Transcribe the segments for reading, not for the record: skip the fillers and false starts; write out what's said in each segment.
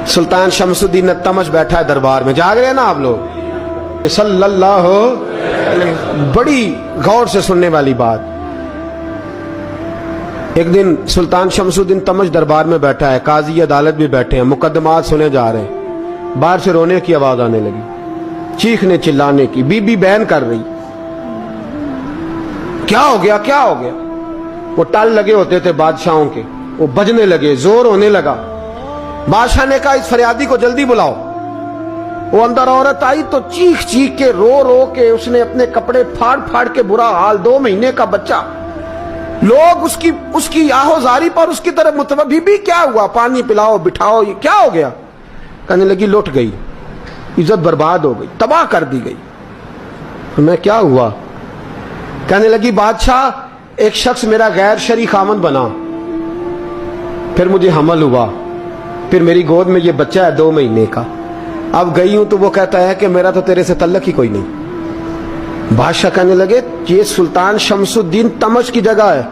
सुल्तान शमसुद्दीन तमश बैठा है दरबार में, जाग रहे हैं ना आप लोग, सल्लल्लाहु अलैहि, बड़ी गौर से सुनने वाली बात। एक दिन सुल्तान शमसुद्दीन तमश दरबार में बैठा है, काजी अदालत भी बैठे हैं, मुकदमात सुने जा रहे हैं। बाहर से रोने की आवाज आने लगी, चीखने चिल्लाने की, बीबी बयान कर रही, क्या हो गया क्या हो गया। वो टल लगे होते थे बादशाहों के, वो बजने लगे, जोर होने लगा। बादशाह ने कहा इस फरियादी को जल्दी बुलाओ। वो अंदर औरत आई तो चीख चीख के रो रो के उसने अपने कपड़े फाड़ फाड़ के, बुरा हाल, 2 महीने का बच्चा। लोग उसकी आहोजारी पर उसकी तरफ मुतवज्जो, बीबी क्या हुआ, पानी पिलाओ बिठाओ, ये क्या हो गया। कहने लगी लुट गई, इज्जत बर्बाद हो गई, तबाह कर दी गई। मैं क्या हुआ। कहने लगी बादशाह एक शख्स मेरा गैर शरई खामन बना, फिर मुझे हमल हुआ, फिर मेरी गोद में ये बच्चा है 2 महीने का। अब गई हूं तो वो कहता है कि मेरा तो तेरे से तल्लक ही कोई नहीं। बादशाह कहने लगे ये सुल्तान शमसुद्दीन तमश की जगह है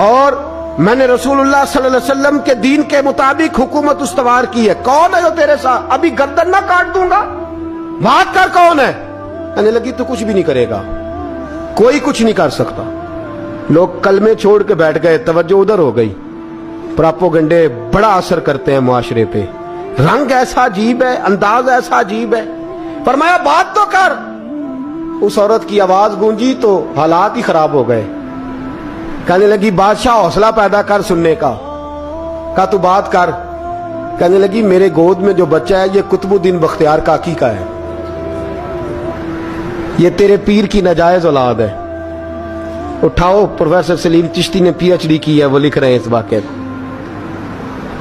और मैंने रसूलुल्लाह सल्लल्लाहु अलैहि वसल्लम के दीन के मुताबिक हुकूमत उस्तवार की है। कौन है जो तेरे साथ, अभी गर्दन ना काट दूंगा, बात कर कौन है। कहने लगी तू कुछ भी नहीं करेगा, कोई कुछ नहीं कर सकता। लोग कलमे छोड़ के बैठ गए, तवज्जो उधर हो गई। प्रोपेगेंडे बड़ा असर करते हैं मुआशरे पे, रंग ऐसा अजीब है, अंदाज ऐसा अजीब है। फरमाया बात तो कर। उस औरत की आवाज गूंजी तो हालात ही खराब हो गए। कहने लगी बादशाह हौसला पैदा कर सुनने का। कहा तू बात कर। कहने लगी मेरे गोद में जो बच्चा है ये कुतुबुद्दीन बख्तियार काकी का है, ये तेरे पीर की नाजायज औलाद है। उठाओ, प्रोफेसर सलीम चिश्ती ने पीएचडी की है, वो लिख रहे हैं इस वाक़े को,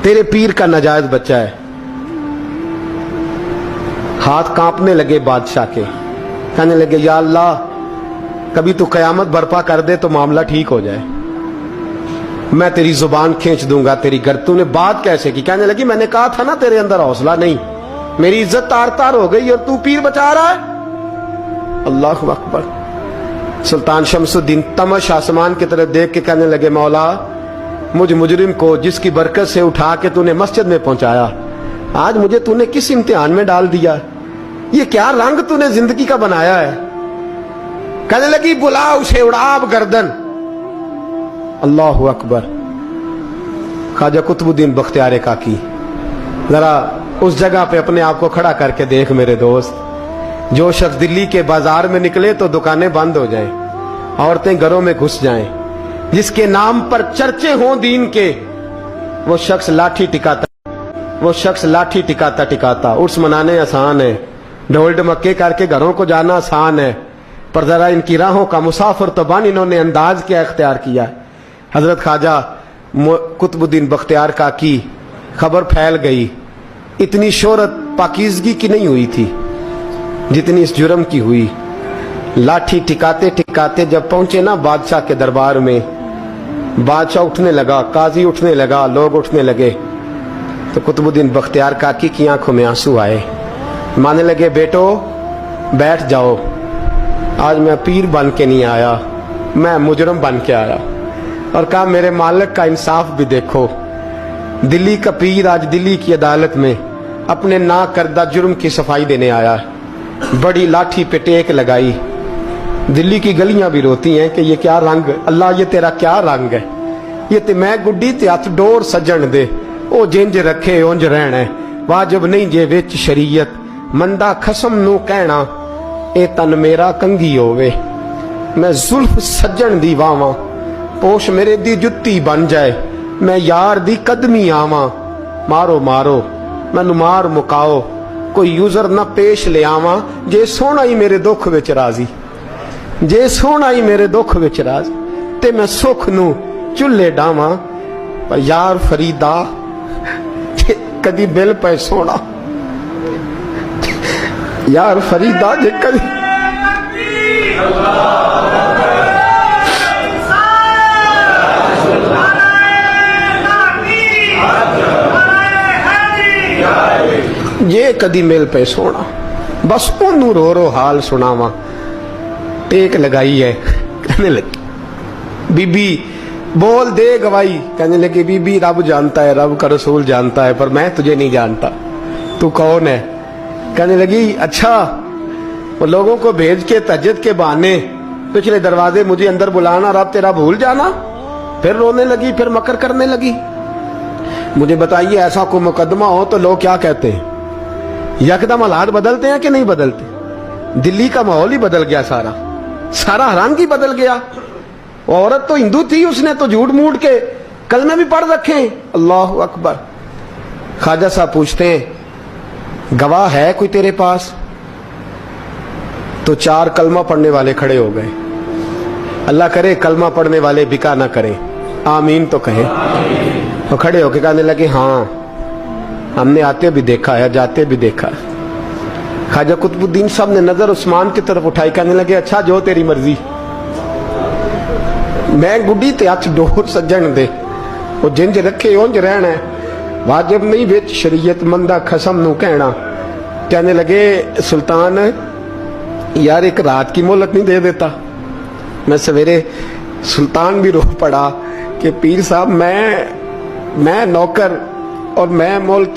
तेरे पीर का नाजायज बच्चा है। हाथ कांपने लगे बादशाह के। कहने लगे या अल्लाह कभी तू कयामत बर्पा कर दे तो मामला ठीक हो जाए, मैं तेरी जुबान खींच दूंगा तेरी घर। तूने बात कैसे की। कहने लगी मैंने कहा था ना तेरे अंदर हौसला नहीं, मेरी इज्जत तार तार हो गई और तू पीर बचा रहा है। अल्लाहु अकबर। सुल्तान शमसुद्दीन तमश आसमान की तरफ देख के कहने लगे मौला मुझ मुजरिम को जिसकी बरकत से उठा के तूने मस्जिद में पहुंचाया, आज मुझे तूने किस इम्तिहान में डाल दिया, ये क्या रंग तूने जिंदगी का बनाया है। कहने लगी बुला उसे, उड़ाब गर्दन। अल्लाहु अकबर। ख्वाजा कुतुबुद्दीन बख्तियार काकी, जरा उस जगह पे अपने आप को खड़ा करके देख मेरे दोस्त। जो शख्स दिल्ली के बाजार में निकले तो दुकानें बंद हो जाएं, औरतें घरों में घुस जाएं, जिसके नाम पर चर्चे हों दीन के, वो शख्स लाठी टिकाता टिकाता उर्स मनाने आसान है, ढोल ढमक्के करके घरों को जाना आसान है, पर जरा इनकी राहों का मुसाफिर तो बन इन्होंने अंदाज क्या इख्तियार किया है। हजरत ख्वाजा कुतुबुद्दीन बख्तियार का की खबर फैल गई। इतनी शोहरत पाकीज़गी की नहीं हुई थी जितनी इस जुर्म की हुई। लाठी टिकाते टिकाते जब पहुंचे ना बादशाह के दरबार में, बादशाह उठने लगा, काजी उठने लगा, लोग उठने लगे, तो कुतुबुद्दीन बख्तियार काकी की आंखों में आंसू आए। मानने लगे बेटो बैठ जाओ, आज मैं पीर बन के नहीं आया, मैं मुजरम बन के आया। और कहा मेरे मालिक का इंसाफ भी देखो, दिल्ली का पीर आज दिल्ली की अदालत में अपने ना करदा जुर्म की सफाई देने आया। बड़ी लाठी पे टेक लगाई। दिल्ली की गलियां भी रोती हैं कि ये क्या रंग, अल्लाह ये तेरा क्या रंग है। ये ते मैं गुड्डी ते हथ डोर सजन दे, ओ जिंज रखे उंज रहना, वाजिब नहीं जे विच शरीयत, मंदा खसम नू कहना ए तन मेरा कंगी होवे। मैं जुल्फ सज्जन दी वावां, पोश मेरे दी जुत्ती बन जाए, मैं यार दी कदमी आवां। मारो मारो मैनू मार मुकाओ, कोई यूजर ना पेश ले आवां, जे सोना ही मेरे दुख विच राजी, जे सोना ही मेरे दुख विच राजी, ते मैं सुख नू चुल्हे डावां। पर यार फरीदा कदी बिल पे सोना, यार फरीदा जे कदी ये कदी मिल पे सोना, बस ओनू रो रो हाल सुनावा। टेक लगाई है। कहने लगी बीबी بول دے گواہی. کہنے لگے بی بی رب جانتا ہے, رب کا رسول جانتا ہے, پر میں تجھے نہیں جانتا, تو کون ہے؟ کہنے لگی اچھا وہ لوگوں کو بھیج کے تہجد کے بہانے پچھلے دروازے مجھے اندر بلانا, رب تیرا بھول جانا. پھر رونے لگی, پھر مکر کرنے لگی. مجھے بتائیے ایسا کوئی مقدمہ ہو تو لوگ کیا کہتے ہیں؟ یکدم حالات بدلتے ہیں کہ نہیں بدلتے؟ دلی کا ماحول ہی بدل گیا, سارا حیرانگی بدل گیا. عورت تو ہندو تھی, اس نے تو جھوٹ موٹ کے کلمے بھی پڑھ رکھے ہیں. اللہ اکبر. خواجہ صاحب پوچھتے ہیں گواہ ہے کوئی تیرے پاس؟ تو 4 کلمہ پڑھنے والے کھڑے ہو گئے. اللہ کرے کلمہ پڑھنے والے بکا نہ کریں, آمین تو کہیں. تو کھڑے ہو کے کہنے لگے ہاں ہم نے آتے بھی دیکھا ہے, جاتے بھی دیکھا ہے. خواجہ قطب الدین صاحب نے نظر عثمان کی طرف اٹھائی, کہنے لگے اچھا جو تیری مرضی, میں گڈی تے ہاتھ ڈور سجن دے, وہ جنج رکھے اونج رہنا ہے, واجب نہیں وچ شریعت مندہ قسم نو کہنا. کہنے لگے سلطان یار ایک رات کی مہلت نہیں دے دیتا؟ میں سویرے سلطان بھی رو پڑا کہ پیر صاحب میں نوکر اور میں مولتے